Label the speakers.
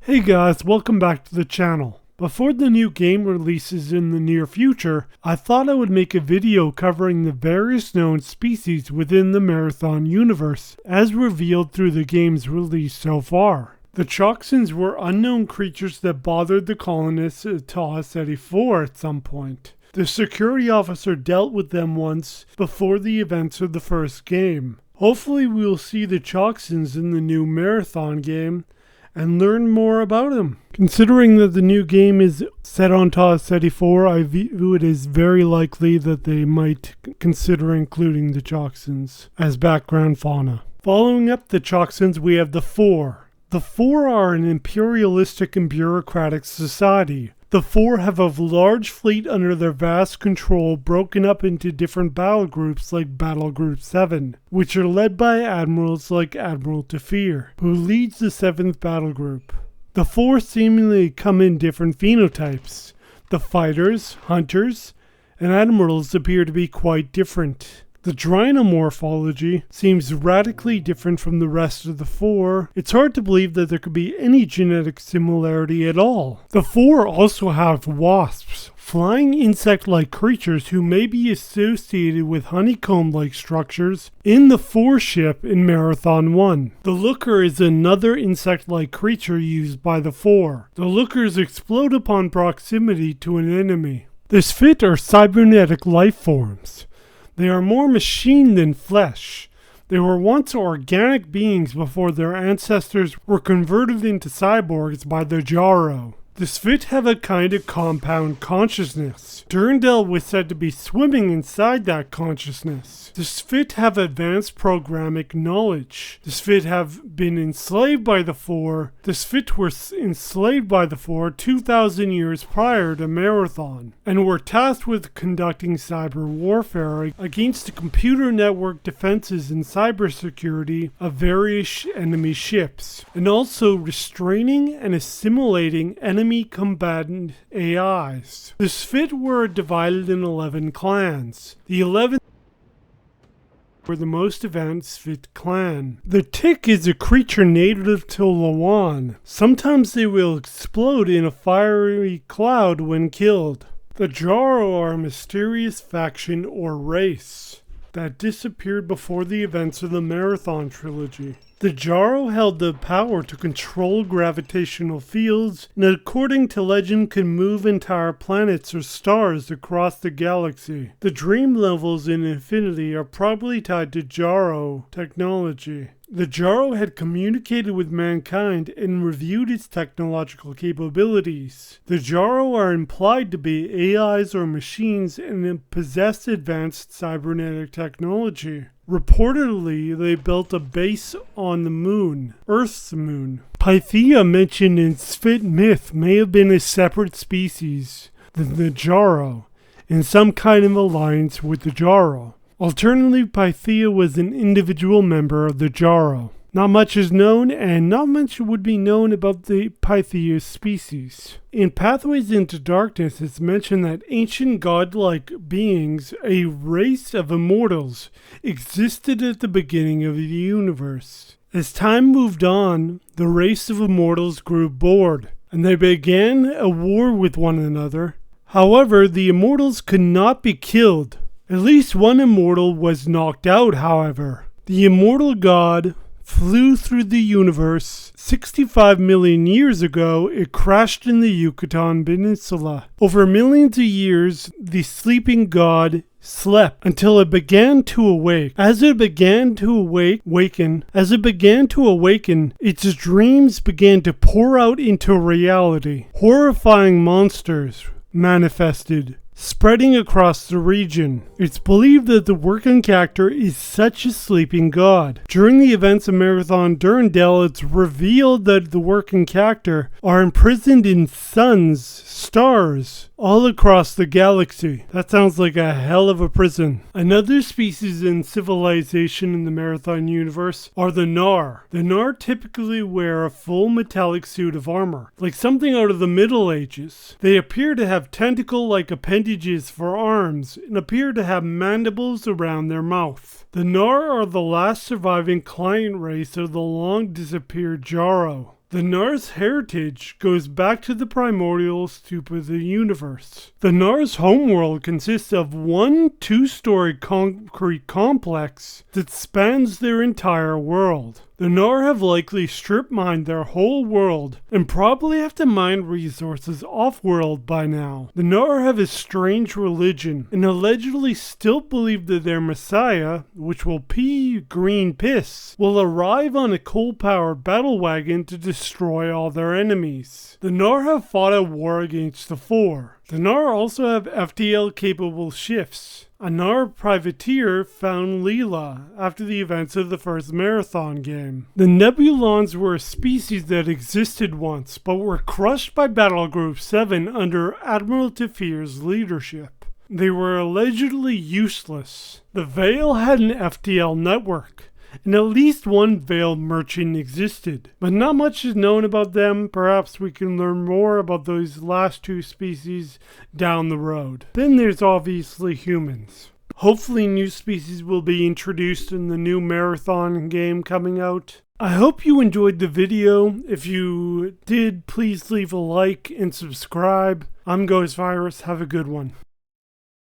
Speaker 1: Hey guys, welcome back to the channel. Before the new game releases in the near future, I thought I would make a video covering the various known species within the Marathon universe, as revealed through the game's release so far. The chockisens were unknown creatures that bothered the colonists at Pfhor at some point. The security officer dealt with them once before the events of the first game. Hopefully we will see the chockisens in the new Marathon game and learn more about him. Considering that the new game is set on Pfhor, I view it as very likely that they might consider including the chockisens as background fauna. Following up the chockisens, we have the Pfhor. The Pfhor are an imperialistic and bureaucratic society. The Pfhor have a large fleet under their vast control, broken up into different battle groups like Battle Group 7, which are led by admirals like Admiral Pfhor, who leads the 7th battle group. The Pfhor seemingly come in different phenotypes. The fighters, hunters, and admirals appear to be quite different. The Jjaro morphology seems radically different from the rest of the Pfhor. It's hard to believe that there could be any genetic similarity at all. The Pfhor also have wasps, flying insect-like creatures who may be associated with honeycomb-like structures in the Pfhor ship in Marathon 1. The Looker is another insect-like creature used by the Pfhor. The Lookers explode upon proximity to an enemy. The Pfhor are cybernetic life forms. They are more machine than flesh. They were once organic beings before their ancestors were converted into cyborgs by the Jjaro. The Pfhor have a kind of compound consciousness. Durandal was said to be swimming inside that consciousness. The Pfhor have advanced programming knowledge. The Pfhor have been enslaved by the Pfhor. The Pfhor were enslaved by the Pfhor 2,000 years prior to Marathon, and were tasked with conducting cyber warfare against the computer network defenses and cybersecurity of various enemy ships, and also restraining and assimilating enemy combatant AIs. The Pfhor were divided in 11 clans. The 11th were the most advanced Pfhor clan. The Tick is a creature native to Lawan. Sometimes they will explode in a fiery cloud when killed. The Jjaro are a mysterious faction or race that disappeared before the events of the Marathon trilogy. The Jjaro held the power to control gravitational fields, and according to legend can move entire planets or stars across the galaxy. The dream levels in Infinity are probably tied to Jjaro technology. The Jjaro had communicated with mankind and reviewed its technological capabilities. The Jjaro are implied to be AIs or machines and possess advanced cybernetic technology. Reportedly, they built a base on the moon, Earth's moon. Pfhor mentioned in Pfhor myth may have been a separate species than the Jjaro, in some kind of alliance with the Jjaro. Alternatively, Pfhor was an individual member of the Jjaro. Not much is known, and not much would be known about the Pfhor species. In Pathways into Darkness, it's mentioned that ancient godlike beings, a race of immortals, existed at the beginning of the universe. As time moved on, the race of immortals grew bored, and they began a war with one another. However, the immortals could not be killed. At least one immortal was knocked out, however. The immortal god flew through the universe. 65 million years ago, it crashed in the Yucatan Peninsula. Over millions of years, the sleeping god slept until it began to awake. As it began to awaken, its dreams began to pour out into reality. Horrifying monsters manifested, spreading across the region. It's believed that the W'rkncacnter is such a sleeping god. During the events of Marathon Durandal, it's revealed that the W'rkncacnter are imprisoned in suns, stars, all across the galaxy. That sounds like a hell of a prison. Another species in civilization in the Marathon universe are the Gnar. The Gnar typically wear a full metallic suit of armor, like something out of the Middle Ages. They appear to have tentacle-like appendages for arms and appear to have mandibles around their mouth. The Gnar are the last surviving client race of the long-disappeared Jjaro. The Gnar's heritage goes back to the primordial soup of the universe. The Gnar's homeworld consists of one 2-story concrete complex that spans their entire world. The Gnar have likely strip mined their whole world and probably have to mine resources off-world by now. The Gnar have a strange religion and allegedly still believe that their messiah, which will pee green piss, will arrive on a coal-powered battle wagon to destroy all their enemies. The Gnar have fought a war against the Pfhor. The Gnar also have FTL-capable ships. A Gnar privateer found Leela after the events of the first Marathon game. The Nebulons were a species that existed once, but were crushed by Battle Group 7 under Admiral Pfhor's leadership. They were allegedly useless. The Vyael had an FTL network, and at least one Vyael merchant existed. But not much is known about them. Perhaps we can learn more about those last two species down the road. Then there's obviously humans. Hopefully new species will be introduced in the new Marathon game coming out. I hope you enjoyed the video. If you did, please leave a like and subscribe. I'm Ghost Virus. Have a good one.